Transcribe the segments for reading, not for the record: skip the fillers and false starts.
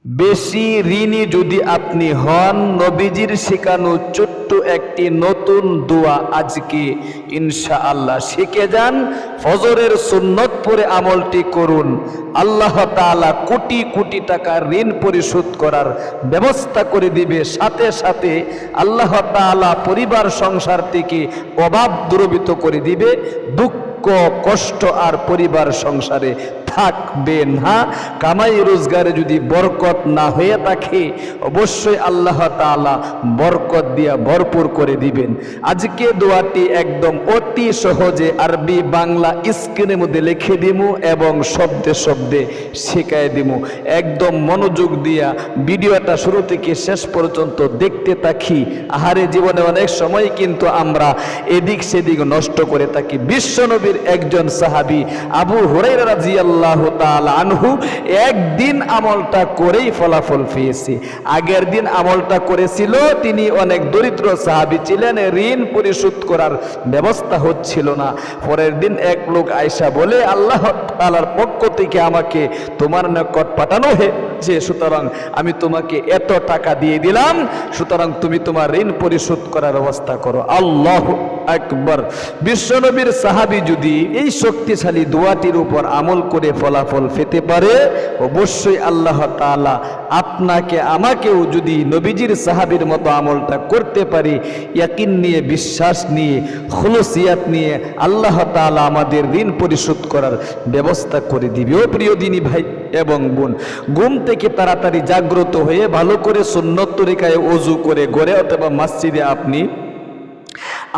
বেশি ঋণী যদি আপনি হন, নবীজির শেখানো ছোট্ট একটি নতুন দোয়া আজকে ইনশাআল্লাহ শিখে যান। ফজরের সুন্নত পড়ে আমলটি করুন, আল্লাহ তাআলা কোটি কোটি টাকার ঋণ পরিশোধ করার ব্যবস্থা করে দিবে। সাথে সাথে আল্লাহ তাআলা পরিবার সংসার থেকে অভাব দূরীভূত করে দিবে। দুঃখ কষ্ট আর পরিবার সংসারে থাকবে না। কামাই রোজগারে যদি বরকত না হয়ে থাকে, অবশ্যই আল্লাহ তাআলা বরকত দিয়া ভরপুর করে দিবেন। আজকে দোয়াটি একদম অতি সহজে আরবি বাংলা স্ক্রিনের মধ্যে লিখে দিমু এবং শব্দে শব্দে শেখায় দিমু। একদম মনোযোগ দিয়া ভিডিওটা শুরু থেকে শেষ পর্যন্ত দেখতে থাকি। আহারে, জীবনে অনেক সময় কিন্তু আমরা এদিক সেদিক নষ্ট করে থাকি। বিশ্বনবীর একজন সাহাবী আবু হুরায়রা রাদিয়াল্লাহু তাআলা আনহু একদিন আমলটা করেই ফলাফল পেয়েছে। আগের দিন আমলটা করেছিল, তিনি অনেক দরিদ্র সাহাবী ছিলেন, ঋণ পরিশোধ করার ব্যবস্থা হচ্ছিল না। পরের দিন এক লোক আয়েশা বলে, আল্লাহ তাআলার পক্ষ থেকে আমাকে তোমার নিকট পাঠানো হয়েছে, সুতরাং আমি তোমাকে এত টাকা দিয়ে দিলাম, সুতরাং তুমি তোমার ঋণ পরিশোধ করার ব্যবস্থা করো। আল্লাহু আকবার। বিশ্বনবীর সাহাবী যদি এই শক্তিশালী দোয়াটির উপর আমল করে ফলাফল পেতে পারে, অবশ্যই আল্লাহ তাআলা আপনাকে আমাকেও যদি নবীজির সাহাবীর মতো আমলটা করতে পারি, ইয়াকিন নিয়ে, বিশ্বাস নিয়ে, খুলুসিয়াত নিয়ে আল্লাহ তাআলা আমাদের ঋণ পরিশোধ করার ব্যবস্থা করে দিবে। ও প্রিয় দিনী ভাই এবং বোন, ঘুম থেকে তাড়াতাড়ি জাগ্রত হয়ে ভালো করে সুন্নত তরিকায় ওযু করে ঘরে অথবা মসজিদে আপনি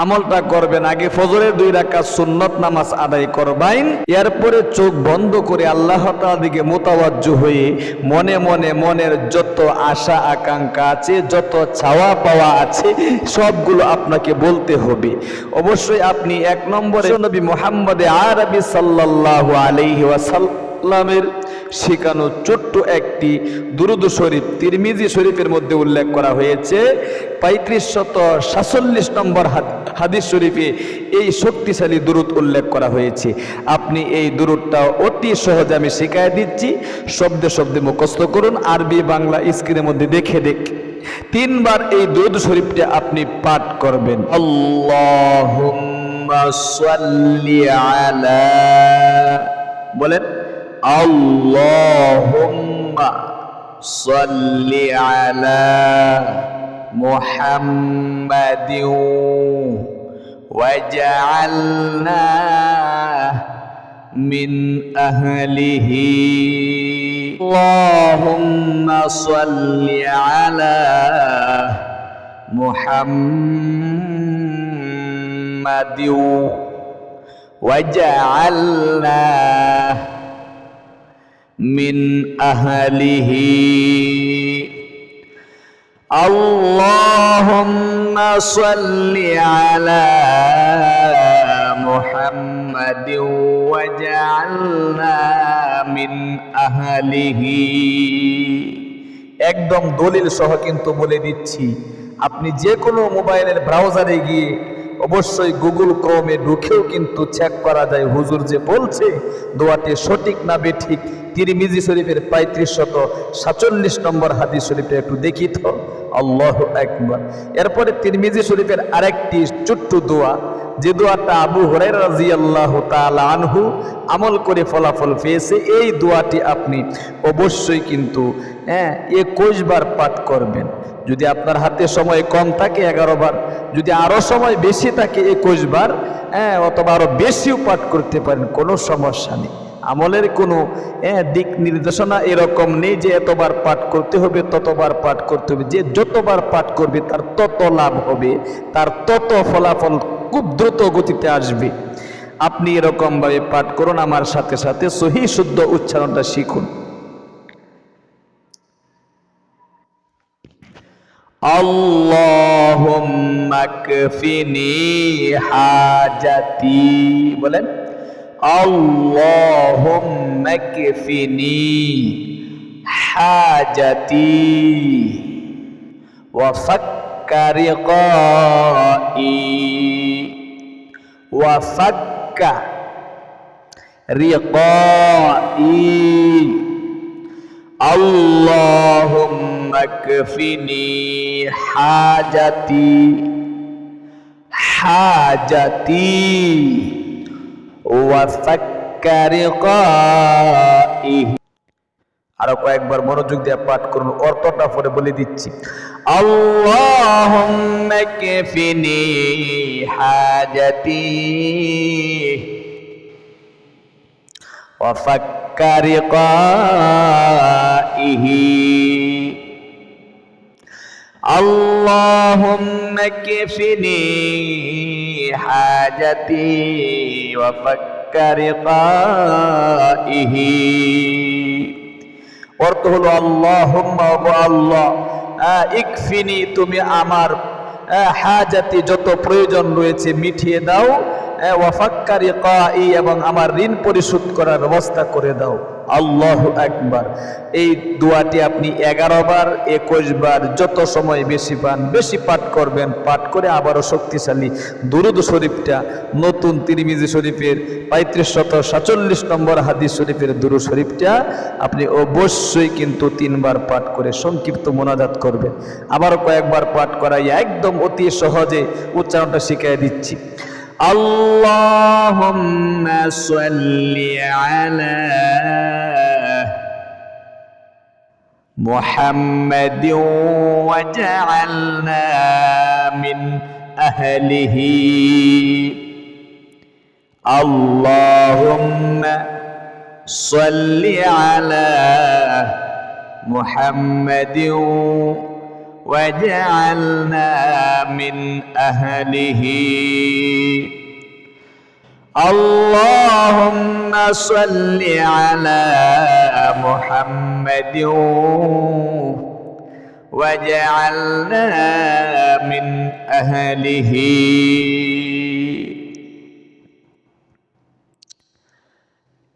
আমলটা করবেন। আগে ফজরের 2 রাকাত সুন্নত নামাজ আদায় করবেন, এরপরে চোখ বন্ধ করে আল্লাহ তাআলার দিকে মুতাওয়াজ্জু হয়ে মনে মনে মনের যত আশা আকাঙ্ক্ষা আছে, যত চাওয়া পাওয়া আছে, সবগুলো আপনাকে বলতে হবে। অবশ্যই আপনি 1 নম্বরে নবী মুহাম্মদ আরবি সাল্লাল্লাহু আলাইহি ওয়াসাল্লামের শেখানো ছোট্ট একটি দুরূদ শরীফ তিরমিজি শরীফের মধ্যে উল্লেখ করা হয়েছে। 3547 নম্বর হাদিস শরীফে এই শক্তিশালী দুরূদ উল্লেখ করা হয়েছে। আপনি এই দুরূদটা অতি সহজে আমি শিখাই দিচ্ছি, শব্দে শব্দে মুখস্থ করুন। আরবি বাংলা স্ক্রিনের মধ্যে দেখে 3 বার এই দুরূদ শরীফটা আপনি পাঠ করবেন। আল্লাহুম্মা সাল্লি আলা, বলেন আল্লাহুম্মা সাল্লি আলা মুহাম্মাদিন ওয়াজআলনা মিন আহলিহি। আল্লাহুম্মা সাল্লি আলা মুহাম্মাদিন ওয়াজআলনা মিন আহলিহি। আল্লাহুম্মা সাল্লি আলা মুহাম্মাদিন ওয়াজআলনা মিন আহলিহি। একদম দলিল সহ কিন্তু বলে দিচ্ছি, আপনি যে কোনো মোবাইলের ব্রাউজারে গিয়ে অবশ্যই গুগল ক্রোমে ঢুকেও কিন্তু চেক করা যায় হুজুর যে বলছে দোয়াটি সঠিক না বেঠিক। তিরমিজি শরীফের 3547 নম্বর হাদিস শরীফটা একটু দেখি তো। আল্লাহু আকবার। এরপরে তিরমিজি শরীফের আরেকটি ছোট্ট দোয়া, যে দোয়াটা আবু হুরায়রা রাদিয়াল্লাহু তাআলা আনহু আমল করে ফলাফল পেয়েছে। এই দোয়াটি আপনি অবশ্যই কিন্তু 21 বার পাঠ করবেন। যদি আপনার হাতে সময় কম থাকে 11 বার, যদি আরো সময় বেশি থাকে 21 বার, অথবা আরো বেশিও পাঠ করতে পারেন, কোনো সমস্যা নেই। আমলের কোনো দিক নির্দেশনা এরকম নেই যে এতবার পাঠ করতে হবে, ততবার পাঠ করতে হবে। যে যতবার পাঠ করবে তার তত লাভ হবে, তার তত ফলাফল খুব দ্রুত গতিতে আসবে। আপনি এরকম ভাবে পাঠ করুন, আমার সাথে সাথে সহি শুদ্ধ উচ্চারণটা শিখুন। আল্লাহুম্মা কফিনি হাজাতি, বলেন আল্লাহুম্মা কফিনি হাজাতি ওয়া ফাক্কা রিকাই ওয়া ফাক্কা রিকাই। আল্লাহ কফিনি হাজাতি হাজাতি ওয়া ফাক্কারি কাইহি। আরো কয়েকবার মনোযোগ দিয়ে পাঠ করুন, অর্থটা পরে বলে দিচ্ছি। আল্লাহুম্মা কফিনি হাজাতি ওয়া ফাক্কারি কাইহি। আল্লাহুম্মা কফিনি হাজাতি ওয়া ফাক্কারি কাইহি। অর্থ হলো আল্লাহুম্মা আল্লাহ ইকফিনি তুমি আমার হাজাতি যত প্রয়োজন রয়েছে মিটিয়ে দাও, ওয়া ফাক্কারি কাই এবং আমার ঋণ পরিশোধ করার ব্যবস্থা করে দাও। আল্লাহু আকবার। এই দোয়াটি আপনি 11 বার 21 বার যত সময় বেশি পান বেশি পাঠ করবেন। পাঠ করে আবারও শক্তিশালী দুরূদ শরীফটা নতুন তিরমিজি শরীফের 3547 নম্বর হাদিস শরীফের দুরূদ শরীফটা আপনি অবশ্যই কিন্তু 3 বার পাঠ করে সংক্ষিপ্ত মোনাজাত করবেন। আবারও কয়েকবার পাঠ করাই একদম অতি সহজে উচ্চারণটা শিখিয়ে দিচ্ছি। আল্লাহুম্মা সাল্লি আলা মুহাম্মাদিন ওয়াজআলনা মিন আহলিহি। আল্লাহুম্মা সাল্লি আলা মুহাম্মাদিন ওয়াজআলনা মিন আহলিহি। আল্লাহুম্মা সাল্লি আলা মুহাম্মাদিন ওয়াজআলনা মিন আহলিহি।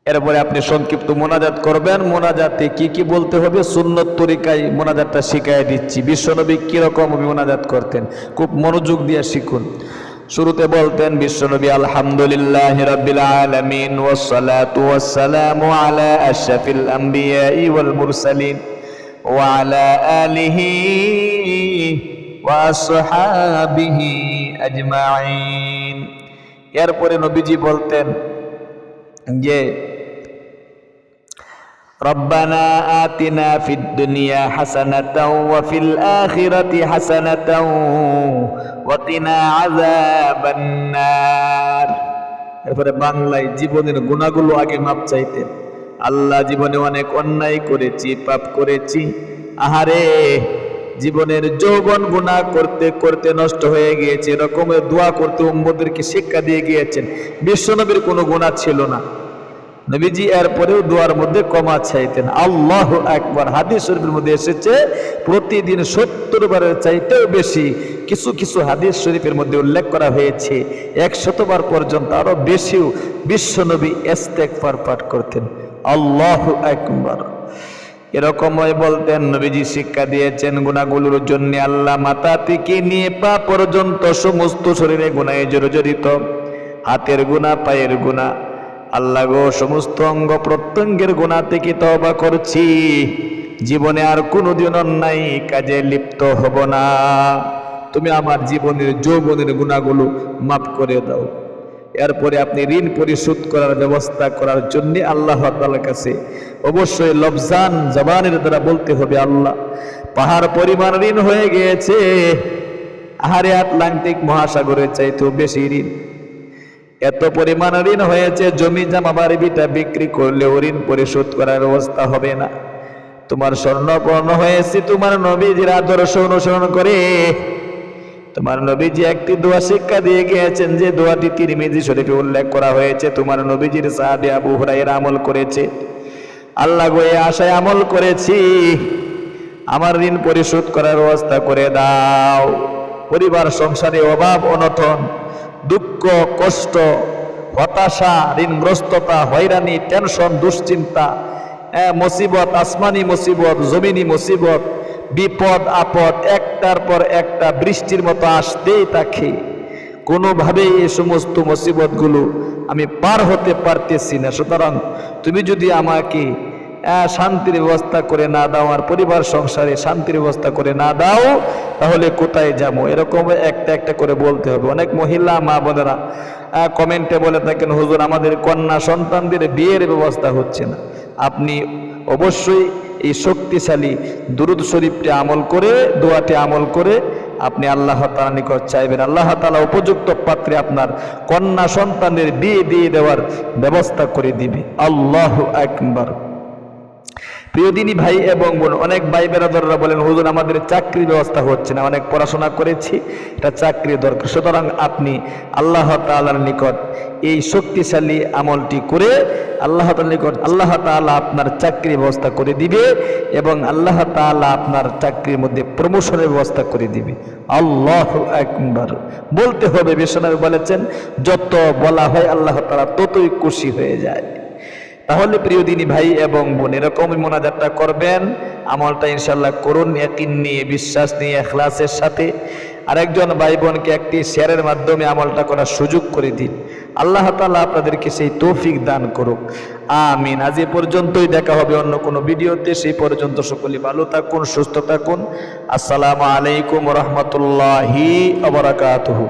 এরপরে আপনি সংক্ষিপ্ত মোনাজাত করবেন। মোনাজাতে কি কি বলতে হবে সুন্নত তরিকায় মোনাজাতটা শিখিয়ে দিচ্ছি। বিশ্বনবী কিরকম মোনাজাত করতেন খুব মনোযোগ দিয়ে শিখুন। শুরুতে বলতেন বিশ্বনবী আলহামদুলিল্লাহি রাব্বিল আলামিন ওয়াসসালাতু ওয়াসসালামু আলা আশরাফিল আমবিয়াই ওয়াল মুরসালিন ওয়া আলা আলিহি ওয়া আসহাবিহি আজমাইন। এরপরে নবীজি বলতেন যে রব্বানা আতিনা ফিদ দুনিয়া হাসানাতাও ওয়া ফিল আখিরাতি হাসানাতাও ওয়া কিনা আযাবান নার। এরপরে বাংলায় জীবনের গুনাহগুলো আগে মাপ চাইতেন। আল্লাহ জীবনে অনেক অন্যায় করেছি, পাপ করেছি, আহারে জীবনের যৌবন গুনাহ করতে করতে নষ্ট হয়ে গিয়েছে, এরকমের দোয়া করতে উম্মতদেরকে শিক্ষা দিয়ে গিয়েছেন। বিশ্বনবীর কোনো গুনাহ ছিল না, নবীজি এরপরেও দোয়ার মধ্যে ক্ষমা চাইতেন। আল্লাহু আকবার। হাদিস শরীফের মধ্যে এসেছে প্রতিদিন 70 বারের চাইতেও বেশি। কিছু কিছু হাদিস শরীফের মধ্যে উল্লেখ করা হয়েছে 100 বার পর্যন্ত, আরো বেশিও বিশ্বনবী ইস্তেগফার পাঠ করতেন। আল্লাহু আকবার। এরকমই বলতেন নবীজি শিক্ষা দিয়েছেন গুনাহগুলোর জন্য আল্লাহ মাথা থেকে নিয়ে পা পর্যন্ত সমস্ত শরীরে গুনাহে জর্জরিত। হাতের গুনাহ, পায়ের গুনাহ, আল্লাহ গো সমস্ত অঙ্গ প্রত্যঙ্গের গুনাহ থেকে তওবা করছি, জীবনে আর কোনোদিন অন্যায় কাজে লিপ্ত হব না। তুমি আমার জীবনের যৌবনের গুনাহগুলো মাফ করে দাও। এরপরে আপনি ঋণ পরিশোধ করার ব্যবস্থা করার জন্য আল্লাহ তাআলার কাছে অবশ্যই লফজান জবানের দ্বারা বলতে হবে, আল্লাহ পাহাড় পরিমাণ ঋণ হয়ে গিয়েছে, আহারে আটলান্টিক মহাসাগরের চাইতেও বেশি ঋণ, এত পরিমাণ ঋণ হয়েছে জমি জামা বাড়ি ভিটা বিক্রি করলেও ঋণ পরিশোধ করার ব্যবস্থা হবে না। তোমার স্বর্ণপর্ণ হয়েছে তোমার নবীজির আদর্শ অনুসরণ করে। তোমার নবীজি একটি দোয়া শিক্ষা দিয়ে গিয়েছেন, যে দোয়াটি তিরমিজি শরীফে উল্লেখ করা হয়েছে। তোমার নবীজির সাহাবী আবু হুরায়রা আমল করেছে। আল্লাহ গো এই আশায় আমল করেছি, আমার ঋণ পরিশোধ করার ব্যবস্থা করে দাও। পরিবার সংসারে অভাব অনটন, দুঃখ কষ্ট, হতাশা, ঋণগ্রস্ততা, হয়রানি, টেনশন, দুশ্চিন্তা, মুসিবত, আসমানি মুসিবত, জমিনি মুসিবত, বিপদ আপদ একটার পর একটা বৃষ্টির মতো আসতেই থাকে। কোনোভাবেই এই সমস্ত মুসিবতগুলো আমি পার হতে পারতেছি না। সুতরাং তুমি যদি আমাকে শান্তির ব্যবস্থা করে না দাও, আর পরিবার সংসারে শান্তির ব্যবস্থা করে না দাও, তাহলে কোথায় যাবো? এরকম একটা একটা করে বলতে হবে। অনেক মহিলা মা বোনেরা কমেন্টে বলে থাকেন, হুজুর আমাদের কন্যা সন্তানদের বিয়ের ব্যবস্থা হচ্ছে না। আপনি অবশ্যই এই শক্তিশালী দুরূদ শরীফটি আমল করে, দোয়াটি আমল করে আপনি আল্লাহ তাআলার নিকট চাইবেন। আল্লাহ তাআলা উপযুক্ত পাত্রে আপনার কন্যা সন্তানের বিয়ে দিয়ে দেওয়ার ব্যবস্থা করে দিবে। আল্লাহু আকবার। প্রিয় দিনী ভাই এবং বোন, অনেক ভাই বেরাদররা বলেন, হুজুর আমাদের চাকরির ব্যবস্থা হচ্ছে না, অনেক পড়াশোনা করেছি, এটা চাকরি দরকার। সুতরাং আপনি আল্লাহ তাআলার নিকট এই শক্তিশালী আমলটি করে আল্লাহ তাআলার নিকট আল্লাহ তাআলা আপনার চাকরির ব্যবস্থা করে দিবে এবং আল্লাহ তাআলা আপনার চাকরির মধ্যে প্রমোশনের ব্যবস্থা করে দিবে। আল্লাহু আকবার বলতে হবে। বিশ্বনবী বলেছেন, যত বলা হয় আল্লাহ তাআলা ততই খুশি হয়ে যায়। তাহলে প্রিয় দিনী ভাই এবং বোন, এরকমই মোনাজাতটা করবেন, আমলটা ইনশাআল্লাহ করুন ইয়াকিন নিয়ে, বিশ্বাস নিয়ে, ইখলাসের সাথে। আরেকজন ভাই বোনকে একটি শেয়ারের মাধ্যমে আমলটা করার সুযোগ করে দিন। আল্লাহ তাআলা আপনাদেরকে সেই তৌফিক দান করুক, আমিন। আজ এ পর্যন্তই, দেখা হবে অন্য কোনো ভিডিওতে। সেই পর্যন্ত সকলে ভালো থাকুন, সুস্থ থাকুন। আসসালামু আলাইকুম ওয়া রাহমাতুল্লাহি ওয়া বারাকাতুহু।